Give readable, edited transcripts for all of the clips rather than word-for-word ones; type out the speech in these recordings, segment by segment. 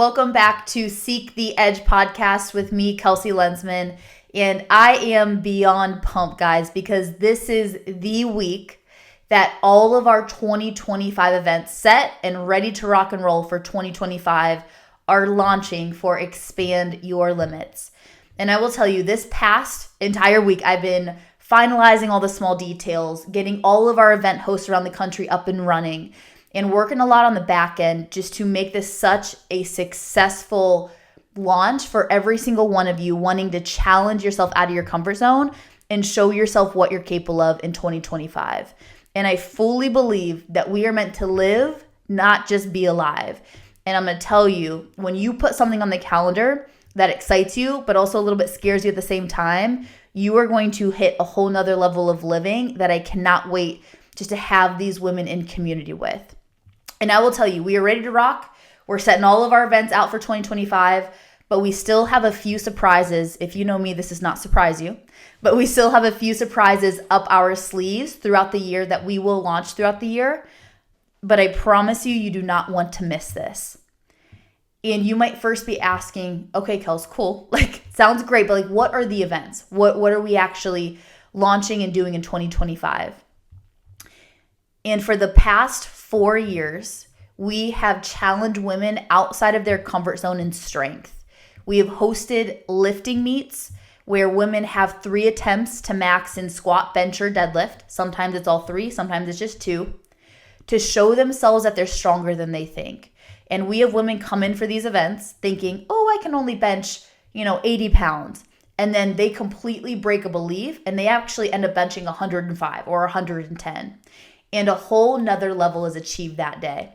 Welcome back to Seek the Edge podcast with me, Kelsey Lensman. And I am beyond pumped, guys, because this is the week that all of our 2025 events set and ready to rock and roll for 2025 are launching for Expand Your Limits. And I will tell you, this past entire week, I've been finalizing all the small details, getting all of our event hosts around the country up and running, and working a lot on the back end just to make this such a successful launch for every single one of you wanting to challenge yourself out of your comfort zone and show yourself what you're capable of in 2025. And I fully believe that we are meant to live, not just be alive. And I'm going to tell you, when you put something on the calendar that excites you, but also a little bit scares you at the same time, you are going to hit a whole nother level of living that I cannot wait just to have these women in community with. And I will tell you, we are ready to rock. We're setting all of our events out for 2025, but we still have a few surprises. If you know me, this does not surprise you, but we still have a few surprises up our sleeves throughout the year that we will launch throughout the year. But I promise you, you do not want to miss this. And you might first be asking, okay, Kels, cool. Sounds great, but what are the events? What are we actually launching and doing in 2025? And for the past 4 years, we have challenged women outside of their comfort zone in strength. We have hosted lifting meets where women have 3 attempts to max in squat, bench, or deadlift. Sometimes it's all 3, sometimes it's just 2, to show themselves that they're stronger than they think. And we have women come in for these events thinking, oh, I can only bench, 80 pounds. And then they completely break a belief and they actually end up benching 105 or 110. And a whole nother level is achieved that day.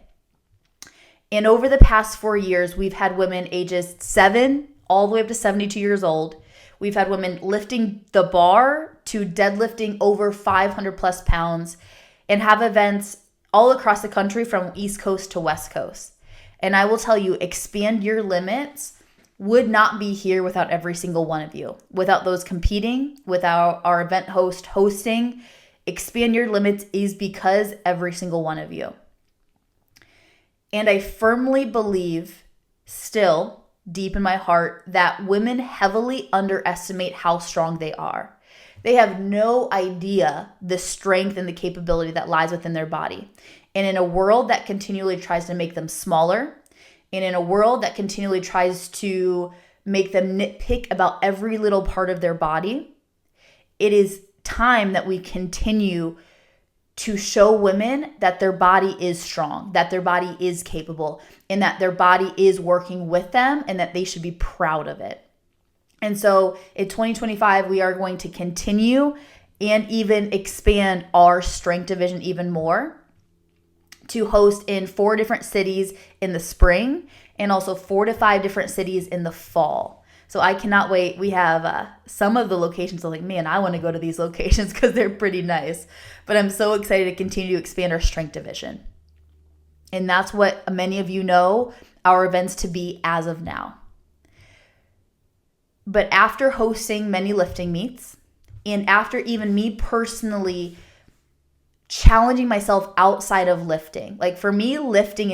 And over the past 4 years, we've had women ages 7 all the way up to 72 years old. We've had women lifting the bar to deadlifting over 500 plus pounds and have events all across the country from East Coast to West Coast. And I will tell you, Expand Your Limits would not be here without every single one of you. Without those competing, without our event host hosting, Expand Your Limits is because every single one of you. And I firmly believe, still deep in my heart, that women heavily underestimate how strong they are. They have no idea the strength and the capability that lies within their body. And in a world that continually tries to make them smaller, and in a world that continually tries to make them nitpick about every little part of their body, it is time that we continue to show women that their body is strong, that their body is capable, and that their body is working with them and that they should be proud of it. And so in 2025, we are going to continue and even expand our strength division even more to host in 4 different cities in the spring and also 4 to 5 different cities in the fall. So I cannot wait. We have some of the locations. I'm like, man, I want to go to these locations because they're pretty nice. But I'm so excited to continue to expand our strength division. And that's what many of you know our events to be as of now. But after hosting many lifting meets, and after even me personally challenging myself outside of lifting, for me, lifting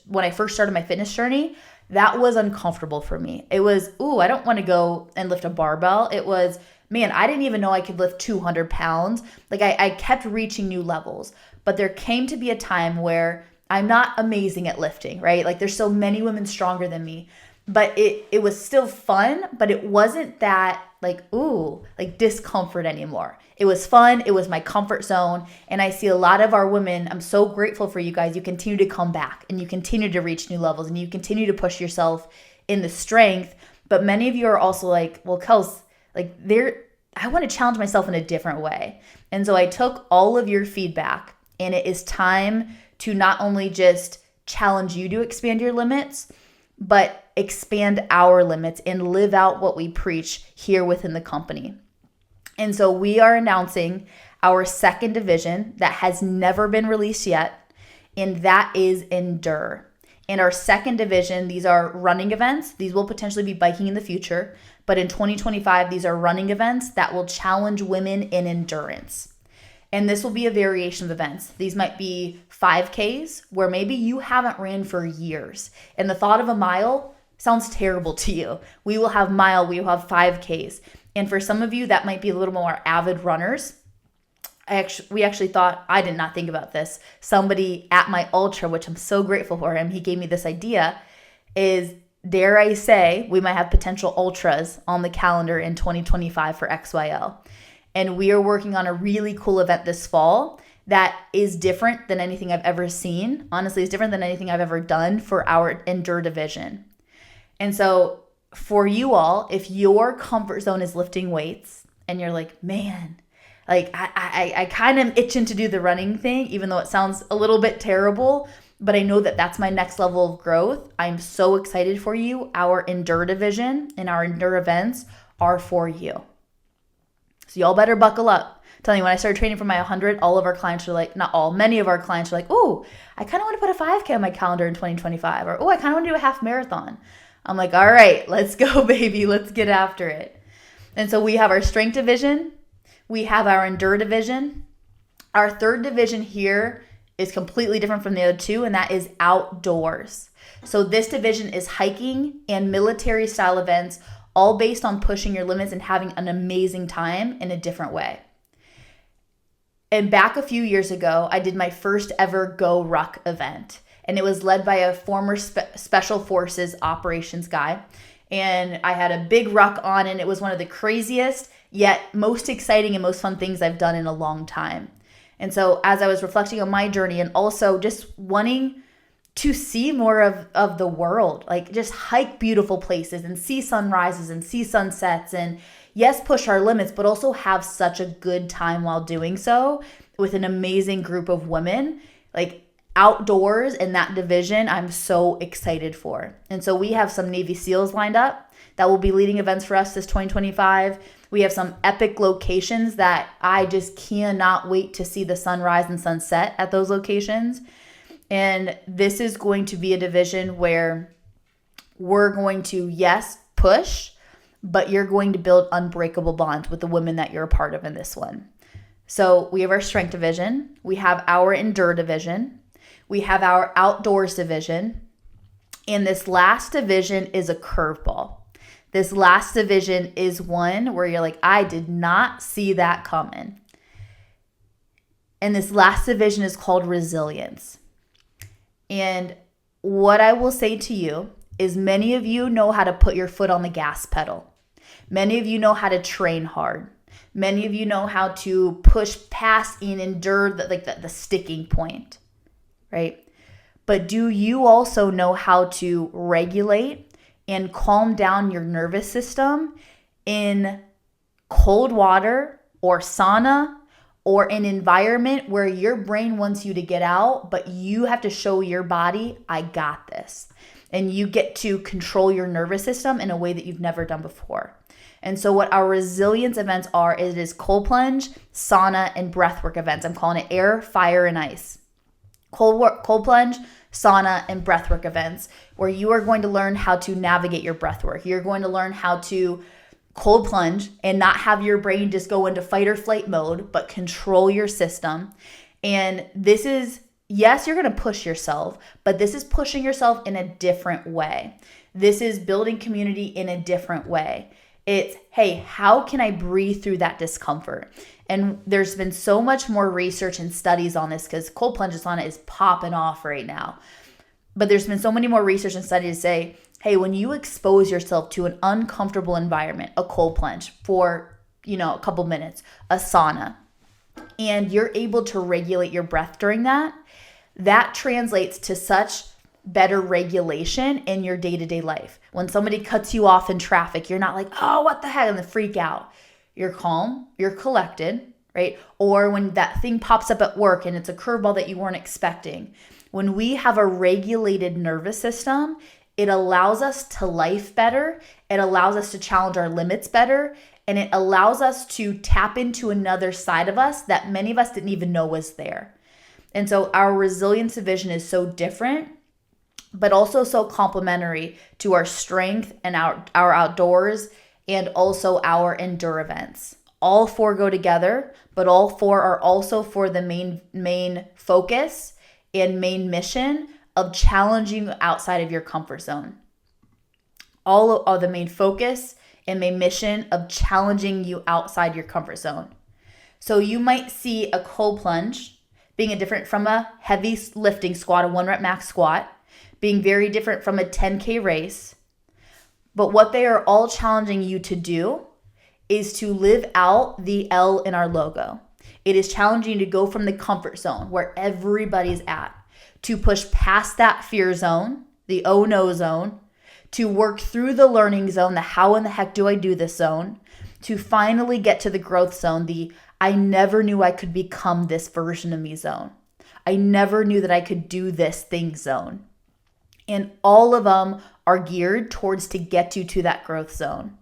when I first started my fitness journey, that was uncomfortable for me. It was, I don't want to go and lift a barbell. It was, man, I didn't even know I could lift 200 pounds. I kept reaching new levels. But there came to be a time where I'm not amazing at lifting, right? There's so many women stronger than me. But it was still fun, but it wasn't that discomfort anymore. It was fun. It was my comfort zone. And I see a lot of our women, I'm so grateful for you guys. You continue to come back and you continue to reach new levels and you continue to push yourself in the strength. But many of you are also like, well, Kels, I want to challenge myself in a different way. And so I took all of your feedback, and it is time to not only just challenge you to expand your limits, but expand our limits and live out what we preach here within the company. And so we are announcing our second division that has never been released yet, and that is Endure. In our second division, these are running events. These will potentially be biking in the future, but in 2025, these are running events that will challenge women in endurance. And this will be a variation of events. These might be 5Ks where maybe you haven't ran for years, and the thought of a mile sounds terrible to you. We will have mile, we will have 5Ks. And for some of you, that might be a little more avid runners. We actually thought, I did not think about this. Somebody at my ultra, which I'm so grateful for him, he gave me this idea, is, dare I say, we might have potential ultras on the calendar in 2025 for XYL. And we are working on a really cool event this fall that is different than anything I've ever seen. Honestly, it's different than anything I've ever done for our Endure division. And so for you all, if your comfort zone is lifting weights and you're like, man, like I kind of itching to do the running thing, even though it sounds a little bit terrible, but I know that that's my next level of growth. I'm so excited for you. Our Endure division and our Endure events are for you. So y'all better buckle up. I'm telling you, when I started training for my 100, all of our clients were like, not all, many of our clients were like, oh, I kind of want to put a 5K on my calendar in 2025. Or, oh, I kind of want to do a half marathon. I'm like, all right, let's go, baby. Let's get after it. And so we have our strength division. We have our Endure division. Our third division here is completely different from the other two, and that is outdoors. So this division is hiking and military style events, all based on pushing your limits and having an amazing time in a different way. And back a few years ago, I did my first ever Go Ruck event, and it was led by a former Special Forces operations guy. And I had a big ruck on, and it was one of the craziest yet most exciting and most fun things I've done in a long time. And so as I was reflecting on my journey and also just wanting to see more of the world, like just hike beautiful places and see sunrises and see sunsets, and yes, push our limits, but also have such a good time while doing so with an amazing group of women, like outdoors in that division, I'm so excited for. And so we have some Navy SEALs lined up that will be leading events for us this 2025. We have some epic locations that I just cannot wait to see the sunrise and sunset at those locations. And this is going to be a division where we're going to, yes, push, but you're going to build unbreakable bonds with the women that you're a part of in this one. So we have our strength division. We have our Endure division. We have our outdoors division. And this last division is a curveball. This last division is one where you're like, I did not see that coming. And this last division is called resilience. And what I will say to you is many of you know how to put your foot on the gas pedal. Many of you know how to train hard. Many of you know how to push past and endure the sticking point, right? But do you also know how to regulate and calm down your nervous system in cold water or sauna or an environment where your brain wants you to get out, but you have to show your body, I got this. And you get to control your nervous system in a way that you've never done before. And so what our resilience events are, it is cold plunge, sauna, and breathwork events. I'm calling it air, fire, and ice. Cold plunge, sauna, and breathwork events where you are going to learn how to navigate your breathwork. You're going to learn how to cold plunge and not have your brain just go into fight or flight mode, but control your system. And this is, yes, you're going to push yourself, but this is pushing yourself in a different way. This is building community in a different way. It's, hey, how can I breathe through that discomfort? And there's been so much more research and studies on this because cold plunge sauna is popping off right now. But there's been so many more research and studies to say, hey, when you expose yourself to an uncomfortable environment, a cold plunge for, a couple minutes, a sauna, and you're able to regulate your breath during that, that translates to such better regulation in your day-to-day life. When somebody cuts you off in traffic, you're not like, oh, what the heck, and then freak out. You're calm, you're collected, right? Or when that thing pops up at work and it's a curveball that you weren't expecting. When we have a regulated nervous system, it allows us to life better. It allows us to challenge our limits better. And it allows us to tap into another side of us that many of us didn't even know was there. And so our resilience division is so different, but also so complementary to our strength and our outdoors and also our endure events. All four go together, but all four are also for the main focus and main mission of challenging you outside of your comfort zone. all of the main focus and main mission of challenging you outside your comfort zone. So you might see a cold plunge being different from a heavy lifting squat, a 1 rep max squat, being very different from a 10K race. But what they are all challenging you to do is to live out the L in our logo. It is challenging you to go from the comfort zone where everybody's at, to push past that fear zone, the oh no zone, to work through the learning zone, the how in the heck do I do this zone, to finally get to the growth zone, the I never knew I could become this version of me zone. I never knew that I could do this thing zone. And all of them are geared towards to get you to that growth zone.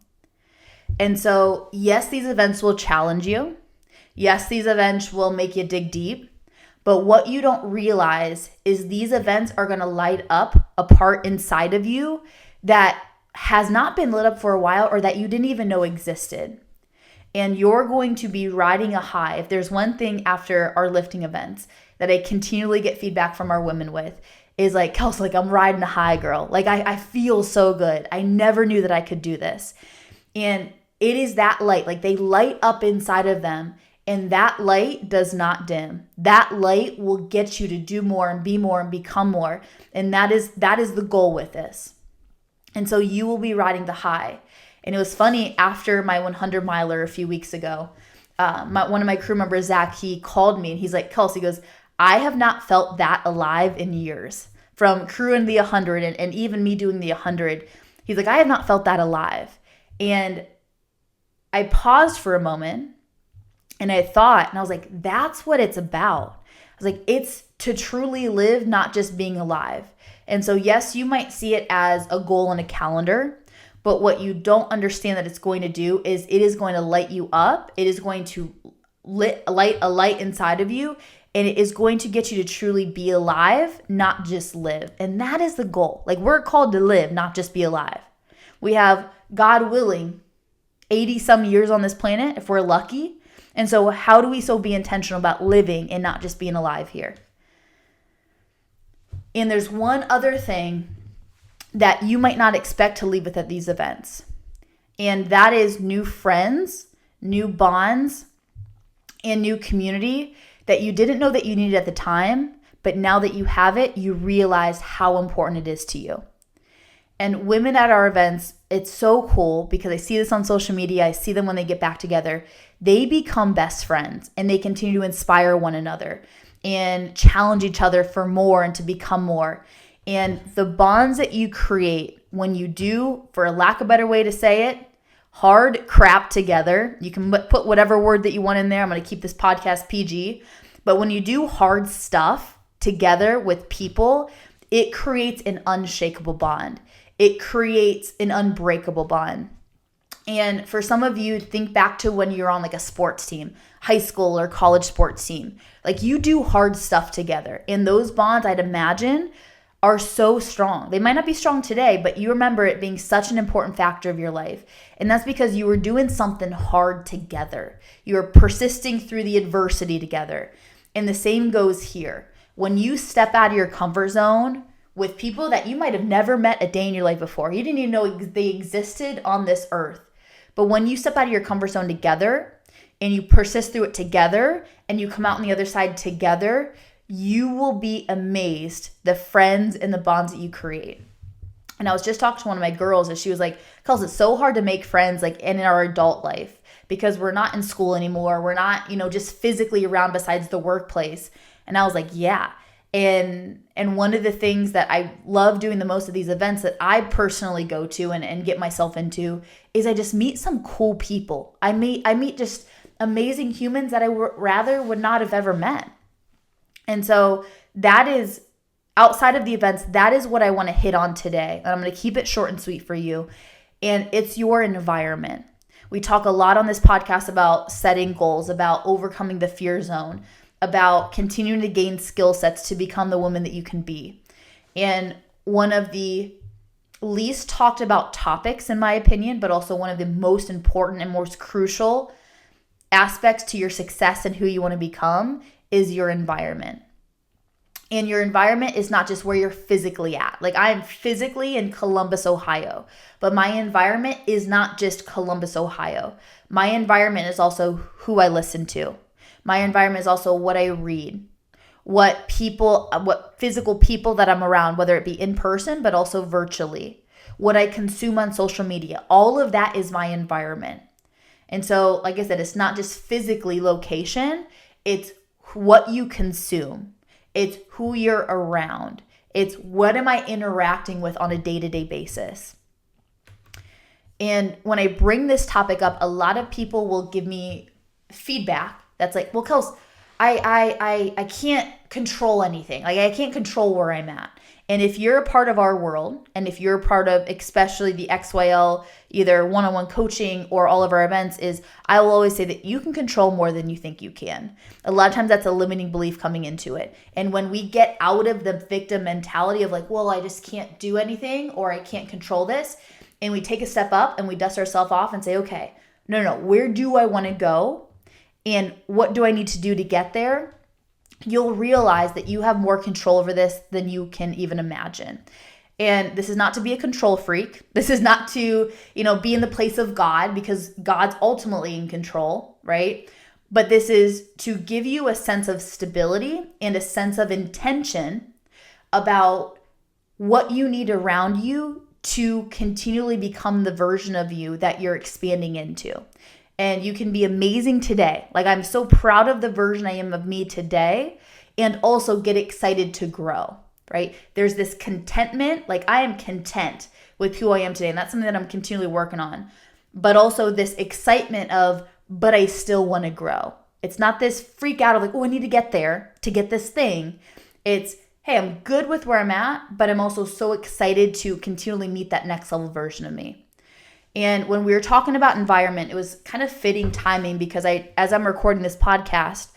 And so, yes, these events will challenge you. Yes, these events will make you dig deep. But what you don't realize is these events are going to light up a part inside of you that has not been lit up for a while or that you didn't even know existed. And you're going to be riding a high. If there's one thing after our lifting events that I continually get feedback from our women with is like, Kelsey, like I'm riding a high, girl. Like I feel so good. I never knew that I could do this. And it is that light, like they light up inside of them. And that light does not dim. That light will get you to do more and be more and become more. And that is the goal with this. And so you will be riding the high. And it was funny, after my 100 miler a few weeks ago, one of my crew members, Zach, he called me and he's like, Kelsey, he goes, I have not felt that alive in years. From crewing the 100 and even me doing the 100, he's like, I have not felt that alive. And I paused for a moment and I thought, and I was like, that's what it's about. I was like, it's to truly live, not just being alive. And so, yes, you might see it as a goal in a calendar, but what you don't understand that it's going to do is it is going to light you up. It is going to light a light inside of you, and it is going to get you to truly be alive, not just live. And that is the goal. Like, we're called to live, not just be alive. We have, God willing, 80 some years on this planet if we're lucky. And so how do we so be intentional about living and not just being alive here? And there's one other thing that you might not expect to leave with at these events. And that is new friends, new bonds, and new community that you didn't know that you needed at the time, but now that you have it, you realize how important it is to you. And women at our events, it's so cool because I see this on social media. I see them when they get back together. They become best friends and they continue to inspire one another and challenge each other for more and to become more. And the bonds that you create when you do, for lack of a better way to say it, hard crap together. You can put whatever word that you want in there. I'm going to keep this podcast PG. But when you do hard stuff together with people, it creates an unshakable bond. It creates an unbreakable bond. And for some of you, think back to when you're on like a sports team, high school or college sports team. Like, you do hard stuff together. And those bonds, I'd imagine, are so strong. They might not be strong today, but you remember it being such an important factor of your life. And that's because you were doing something hard together. You were persisting through the adversity together. And the same goes here. When you step out of your comfort zone with people that you might have never met a day in your life before, you didn't even know they existed on this earth. But when you step out of your comfort zone together and you persist through it together and you come out on the other side together, you will be amazed the friends and the bonds that you create. And I was just talking to one of my girls and she was like, Kelsey, it's so hard to make friends like in our adult life because we're not in school anymore. We're not, just physically around besides the workplace. And I was like, yeah. And one of the things that I love doing the most of these events that I personally go to and get myself into is I just meet some cool people. I meet just amazing humans that I rather would not have ever met. And so that is, outside of the events, that is what I want to hit on today. And I'm going to keep it short and sweet for you. And it's your environment. We talk a lot on this podcast about setting goals, about overcoming the fear zone, about continuing to gain skill sets to become the woman that you can be. And one of the least talked about topics, in my opinion, but also one of the most important and most crucial aspects to your success and who you want to become is your environment. And your environment is not just where you're physically at. Like I am physically in Columbus, Ohio, but my environment is not just Columbus, Ohio. My environment is also who I listen to. My environment is also what I read, what physical people that I'm around, whether it be in person, but also virtually, what I consume on social media. All of that is my environment. And so, like I said, it's not just physically location, it's what you consume. It's who you're around. It's what am I interacting with on a day-to-day basis. And when I bring this topic up, a lot of people will give me feedback that's like, well, Kels, I can't control anything. Like I can't control where I'm at. And if you're a part of our world, and if you're a part of especially the XYL, either one-on-one coaching or all of our events, is I will always say that you can control more than you think you can. A lot of times that's a limiting belief coming into it. And when we get out of the victim mentality of like, well, I just can't do anything or I can't control this, and we take a step up and we dust ourselves off and say, okay, no, where do I want to go? And what do I need to do to get there? You'll realize that you have more control over this than you can even imagine. And this is not to be a control freak. This is not to, be in the place of God, because God's ultimately in control, right? But this is to give you a sense of stability and a sense of intention about what you need around you to continually become the version of you that you're expanding into. And you can be amazing today. Like I'm so proud of the version I am of me today, and also get excited to grow, right? There's this contentment, like I am content with who I am today. And that's something that I'm continually working on. But also this excitement of, but I still want to grow. It's not this freak out of like, oh, I need to get there to get this thing. It's, hey, I'm good with where I'm at, but I'm also so excited to continually meet that next level version of me. And when we were talking about environment, it was kind of fitting timing because as I'm recording this podcast,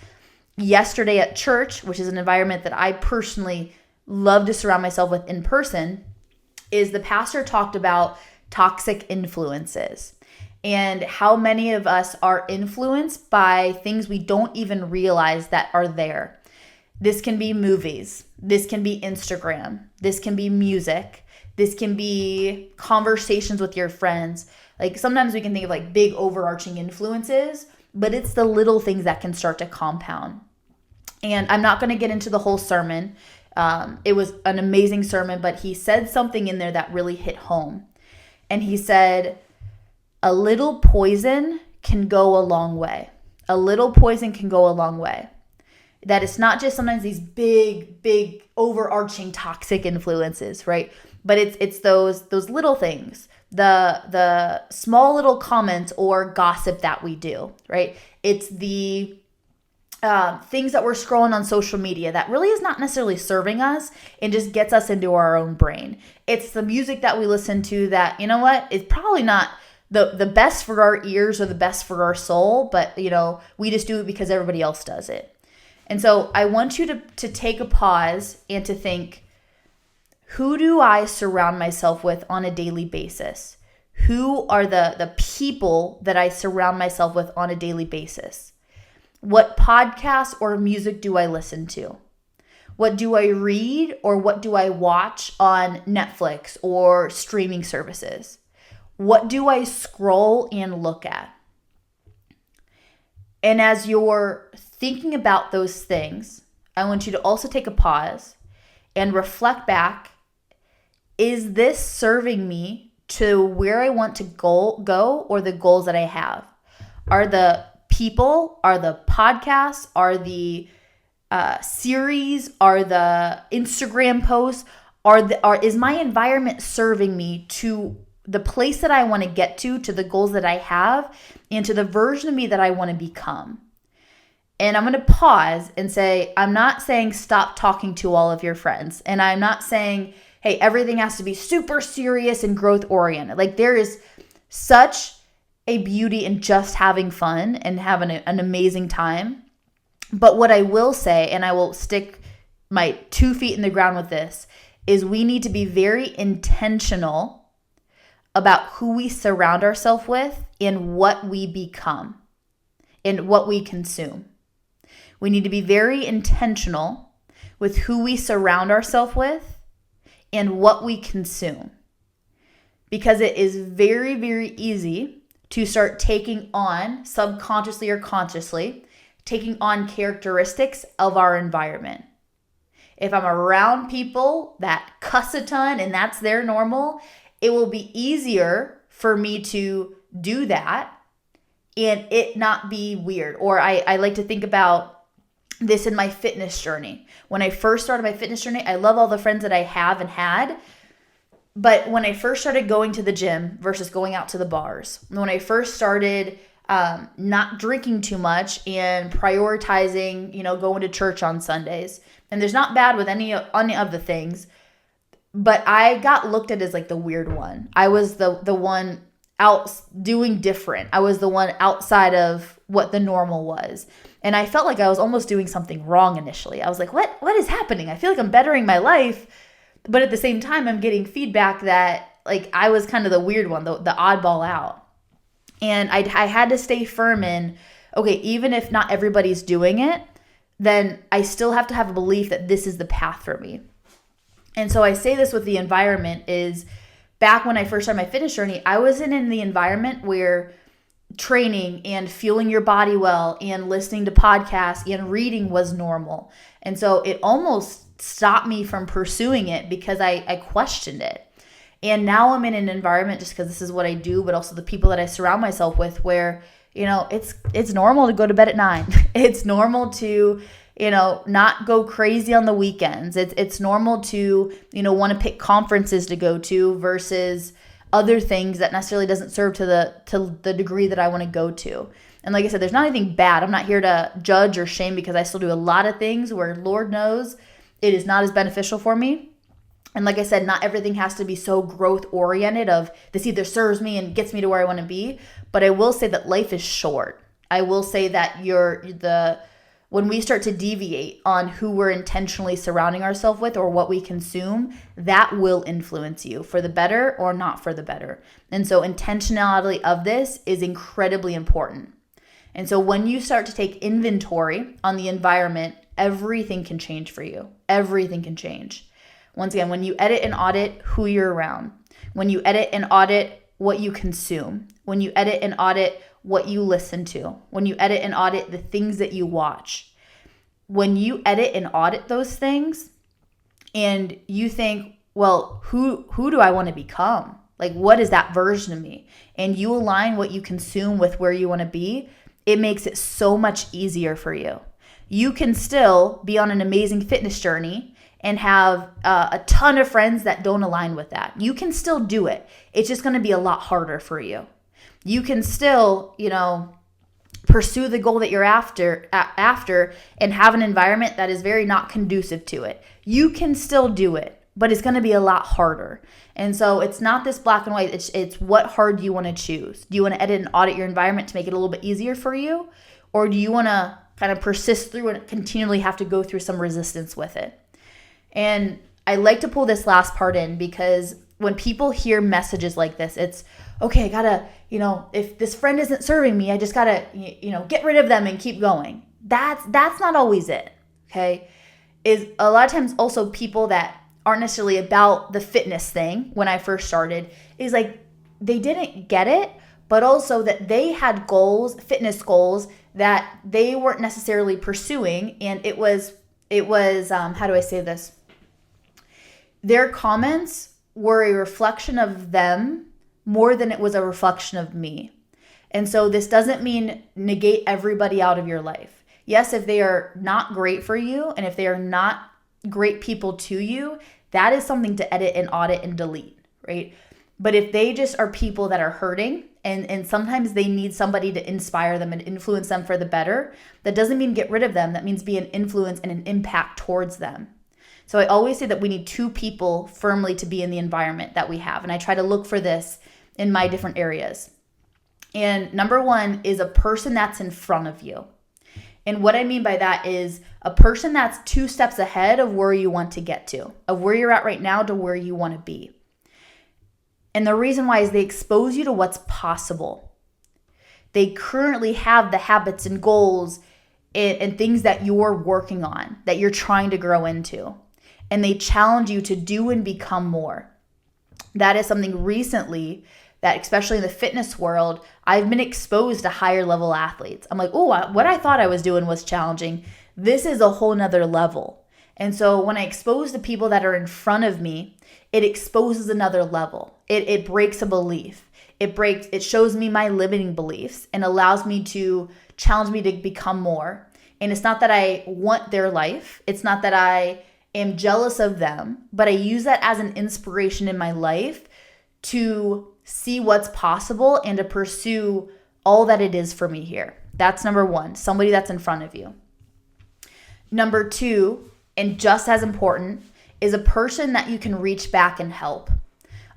yesterday at church, which is an environment that I personally love to surround myself with in person, is the pastor talked about toxic influences and how many of us are influenced by things we don't even realize that are there. This can be movies. This can be Instagram. This can be music. This can be conversations with your friends. Like sometimes we can think of like big overarching influences, but it's the little things that can start to compound. And I'm not going to get into the whole sermon. It was an amazing sermon, but he said something in there that really hit home. And he said, a little poison can go a long way. A little poison can go a long way. That it's not just sometimes these big overarching toxic influences, right? But it's those little things, the small little comments or gossip that we do, right? It's the things that we're scrolling on social media that really is not necessarily serving us and just gets us into our own brain. It's the music that we listen to that, you know what, it's probably not the best for our ears or the best for our soul, but we just do it because everybody else does it. And so I want you to take a pause and to think, who do I surround myself with on a daily basis? Who are the people that I surround myself with on a daily basis? What podcasts or music do I listen to? What do I read or what do I watch on Netflix or streaming services? What do I scroll and look at? And as you're thinking about those things, I want you to also take a pause and reflect back. Is this serving me to where I want to go or the goals that I have? Are the people, are the podcasts, are the series, are the Instagram posts, is my environment serving me to the place that I want to get to the goals that I have, and to the version of me that I want to become? And I'm going to pause and say, I'm not saying stop talking to all of your friends. And I'm not saying, hey, everything has to be super serious and growth oriented. Like there is such a beauty in just having fun and having an amazing time. But what I will say, and I will stick my 2 feet in the ground with this, is we need to be very intentional about who we surround ourselves with and what we become and what we consume. We need to be very intentional with who we surround ourselves with and what we consume. Because it is very, very easy to start taking on, subconsciously or consciously, taking on characteristics of our environment. If I'm around people that cuss a ton and that's their normal, it will be easier for me to do that and it not be weird. Or I like to think about this in my fitness journey. When I first started my fitness journey, I love all the friends that I have and had. But when I first started going to the gym versus going out to the bars, when I first started not drinking too much and prioritizing, going to church on Sundays, and there's not bad with any of the things, but I got looked at as like the weird one. I was the one out doing different. I was the one outside of what the normal was. And I felt like I was almost doing something wrong initially. I was like, what is happening? I feel like I'm bettering my life. But at the same time, I'm getting feedback that like I was kind of the weird one, the oddball out. And I had to stay firm in, okay, even if not everybody's doing it, then I still have to have a belief that this is the path for me. And so I say this with the environment is back when I first started my fitness journey, I wasn't in the environment where training and fueling your body well and listening to podcasts and reading was normal. And so it almost stopped me from pursuing it because I questioned it. And now I'm in an environment, just because this is what I do, but also the people that I surround myself with, where, it's normal to go to bed at 9. It's normal to, not go crazy on the weekends. It's normal to, want to pick conferences to go to versus other things that necessarily doesn't serve to the degree that I want to go to. And like I said, there's not anything bad. I'm not here to judge or shame, because I still do a lot of things where Lord knows it is not as beneficial for me. And like I said, not everything has to be so growth oriented of this either serves me and gets me to where I want to be. But I will say that life is short. I will say that when we start to deviate on who we're intentionally surrounding ourselves with or what we consume, that will influence you for the better or not for the better. And so intentionality of this is incredibly important. And so when you start to take inventory on the environment, everything can change for you. Everything can change. Once again, when you edit and audit who you're around, when you edit and audit what you consume, when you edit and audit what you listen to, when you edit and audit the things that you watch, when you edit and audit those things and you think, well, who do I want to become? Like, what is that version of me? And you align what you consume with where you want to be, it makes it so much easier for you. You can still be on an amazing fitness journey and have a ton of friends that don't align with that. You can still do it. It's just going to be a lot harder for you. You can still, pursue the goal that you're after and have an environment that is very not conducive to it. You can still do it, but it's going to be a lot harder. And so it's not this black and white. It's what hard do you want to choose? Do you want to edit and audit your environment to make it a little bit easier for you? Or do you want to kind of persist through and continually have to go through some resistance with it? And I like to pull this last part in because when people hear messages like this, it's, okay, I gotta, if this friend isn't serving me, I just gotta, get rid of them and keep going. That's not always it, okay? Is a lot of times also people that aren't necessarily about the fitness thing when I first started is like, they didn't get it, but also that they had goals, fitness goals that they weren't necessarily pursuing. And it was, how do I say this? Their comments were a reflection of them more than it was a reflection of me. And so this doesn't mean negate everybody out of your life. Yes, if they are not great for you and if they are not great people to you, that is something to edit and audit and delete, right? But if they just are people that are hurting and sometimes they need somebody to inspire them and influence them for the better, that doesn't mean get rid of them. That means be an influence and an impact towards them. So I always say that we need two people firmly to be in the environment that we have. And I try to look for this in my different areas. And number one is a person that's in front of you. And what I mean by that is a person that's 2 steps ahead of where you want to get to, of where you're at right now to where you want to be. And the reason why is they expose you to what's possible. They currently have the habits and goals and things that you're working on, that you're trying to grow into. And they challenge you to do and become more. That is something recently that, especially in the fitness world, I've been exposed to higher level athletes. I'm like, oh, what I thought I was doing was challenging. This is a whole nother level. And so when I expose the people that are in front of me, it exposes another level. It breaks a belief. It shows me my limiting beliefs and allows me to challenge me to become more. And it's not that I want their life. It's not that I am jealous of them, but I use that as an inspiration in my life to see what's possible and to pursue all that it is for me here. That's number one, somebody that's in front of you. Number two, and just as important, is a person that you can reach back and help.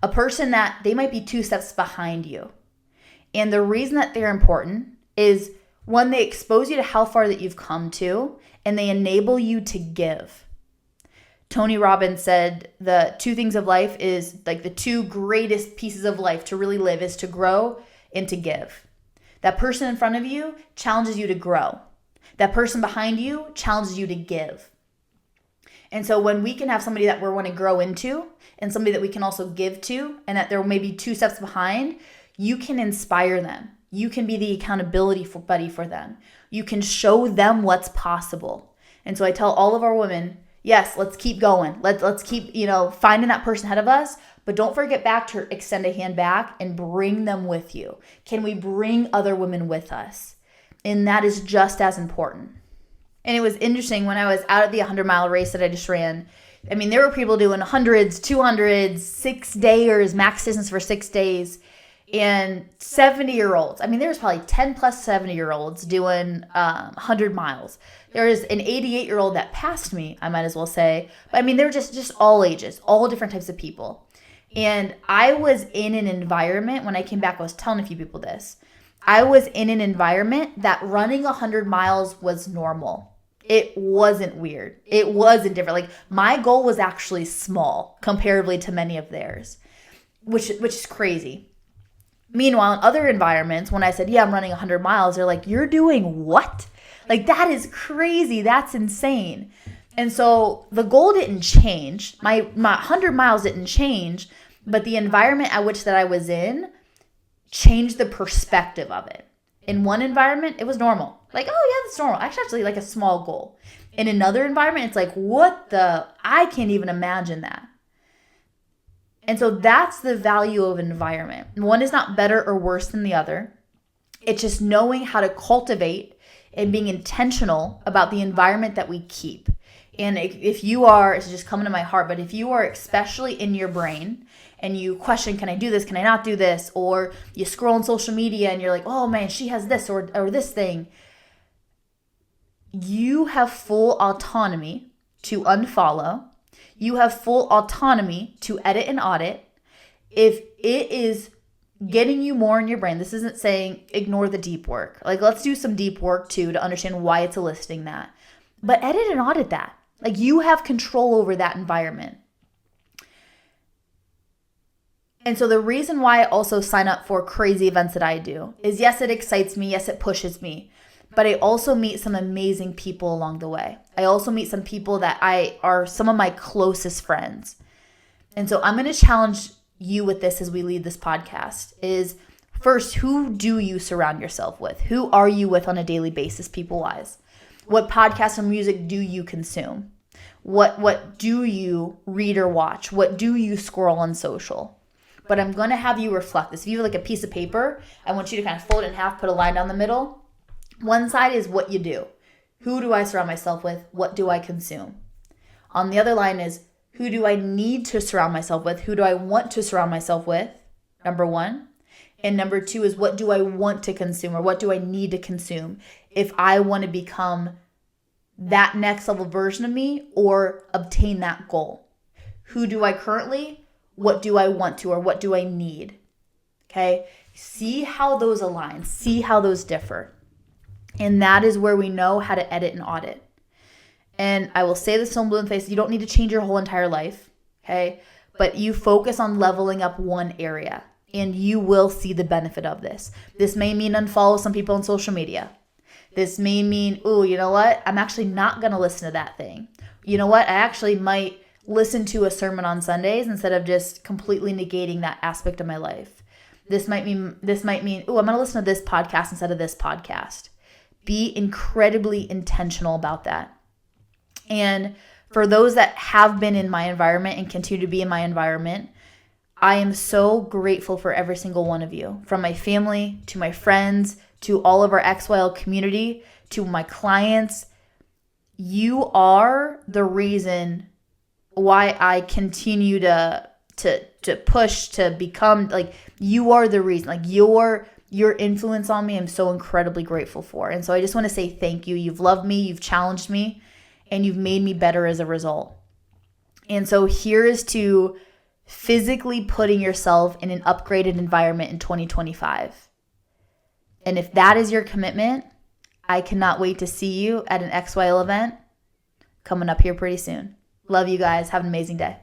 A person that they might be 2 steps behind you. And the reason that they're important is, one, they expose you to how far that you've come to, and they enable you to give. Tony Robbins said the 2 things of life is like the 2 greatest pieces of life to really live is to grow and to give. That person in front of you challenges you to grow. That person behind you challenges you to give. And so when we can have somebody that we want to grow into and somebody that we can also give to, and that they're maybe 2 steps behind, you can inspire them. You can be the accountability buddy for them. You can show them what's possible. And so I tell all of our women, yes, let's keep going. Let's keep, finding that person ahead of us, but don't forget back to extend a hand back and bring them with you. Can we bring other women with us? And that is just as important. And it was interesting when I was out at the 100-mile race that I just ran. I mean, there were people doing 100s, 200s, 6-dayers, max distance for 6 days, and 70-year-olds. I mean, there was probably 10 plus 70-year-olds doing 100 miles. There was an 88-year-old that passed me, I might as well say. But I mean, they were just all ages, all different types of people. And I was in an environment, when I came back, I was telling a few people this. I was in an environment that running 100 miles was normal. It wasn't weird. It wasn't different. Like, my goal was actually small comparatively to many of theirs, which is crazy. Meanwhile, in other environments, when I said, yeah, I'm running 100 miles, they're like, you're doing what? Like, that is crazy. That's insane. And so the goal didn't change. My 100 miles didn't change, but the environment at which that I was in changed the perspective of it. In one environment, it was normal. Like, oh yeah, that's normal. Actually like a small goal. In another environment, it's like, I can't even imagine that. And so that's the value of an environment. One is not better or worse than the other. It's just knowing how to cultivate and being intentional about the environment that we keep. And if you are, it's just coming to my heart, but if you are especially in your brain and you question, can I do this? Can I not do this? Or you scroll on social media and you're like, oh man, she has this or this thing. You have full autonomy to unfollow. You have full autonomy to edit and audit. If it is getting you more in your brain, this isn't saying ignore the deep work. Like, let's do some deep work too to understand why it's eliciting that. But edit and audit that. Like, you have control over that environment. And so the reason why I also sign up for crazy events that I do is, yes, it excites me. Yes, it pushes me. But I also meet some amazing people along the way. I also meet some people that are some of my closest friends. And so I'm going to challenge you with this as we lead this podcast is, first, who do you surround yourself with? Who are you with on a daily basis, people-wise? What podcasts and music do you consume? What do you read or watch? What do you scroll on social? But I'm going to have you reflect this. If you have like a piece of paper, I want you to kind of fold it in half, put a line down the middle. One side is what you do. Who do I surround myself with? What do I consume? On the other line is, who do I need to surround myself with? Who do I want to surround myself with? Number one. And number two is, what do I want to consume, or what do I need to consume if I want to become that next level version of me or obtain that goal? Who do I currently? What do I want to, or what do I need? Okay? See how those align. See how those differ. And that is where we know how to edit and audit. And I will say this till I'm blue in the face, you don't need to change your whole entire life, okay? But you focus on leveling up one area, and you will see the benefit of this. This may mean unfollow some people on social media. This may mean, ooh, you know what? I'm actually not going to listen to that thing. You know what? I actually might listen to a sermon on Sundays instead of just completely negating that aspect of my life. This might mean, ooh, I'm going to listen to this podcast instead of this podcast. Be incredibly intentional about that. And for those that have been in my environment and continue to be in my environment, I am so grateful for every single one of you, from my family to my friends to all of our XYL community to my clients. You are the reason why I continue to push to become, like, you are the reason, like your influence on me, I'm so incredibly grateful for. And so I just want to say thank you. You've loved me, you've challenged me, and you've made me better as a result. And so here is to physically putting yourself in an upgraded environment in 2025. And if that is your commitment, I cannot wait to see you at an XYL event coming up here pretty soon. Love you guys. Have an amazing day.